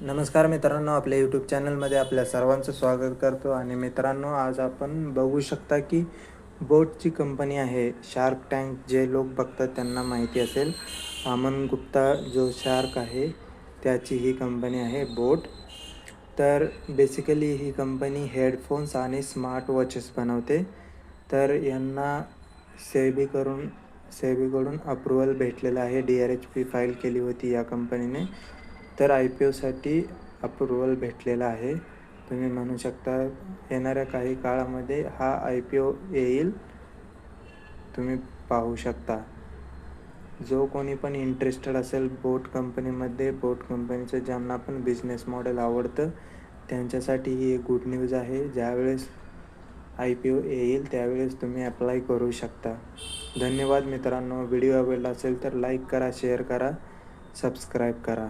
नमस्कार मित्रांनो, आपल्या यूट्यूब चॅनलमध्ये आपल्या सर्वांचं स्वागत करतो. आणि मित्रांनो, आज आपण बघू शकता की बोटची कंपनी आहे शार्क टँक. जे लोक बघतात त्यांना माहिती असेल. अमन गुप्ता जो शार्क आहे त्याची ही कंपनी आहे बोट. तर बेसिकली ही कंपनी हेडफोन्स आणि स्मार्ट वॉचेस बनवते. तर यांना सेबीकडून अप्रूव्हल भेटलेलं आहे. DRHP फाईल केली होती या कंपनीने. तर IPOसाठी अप्रूव्हल भेटलेला आहे. तुम्ही म्हणू शकता येणाऱ्या काही काळामध्ये हा IPO येईल. तुम्ही पाहू शकता. जो कोणी पण इंटरेस्टेड असेल बोट कंपनीमध्ये, बोट कंपनीचं ज्यांना पण बिझनेस मॉडेल आवडतं त्यांच्यासाठी ही एक गुड न्यूज आहे. ज्यावेळेस IPO येईल त्यावेळेस तुम्ही अप्लाय करू शकता. धन्यवाद मित्रांनो. व्हिडिओ आवडला असेल तर लाईक करा, शेअर करा, सबस्क्राईब करा.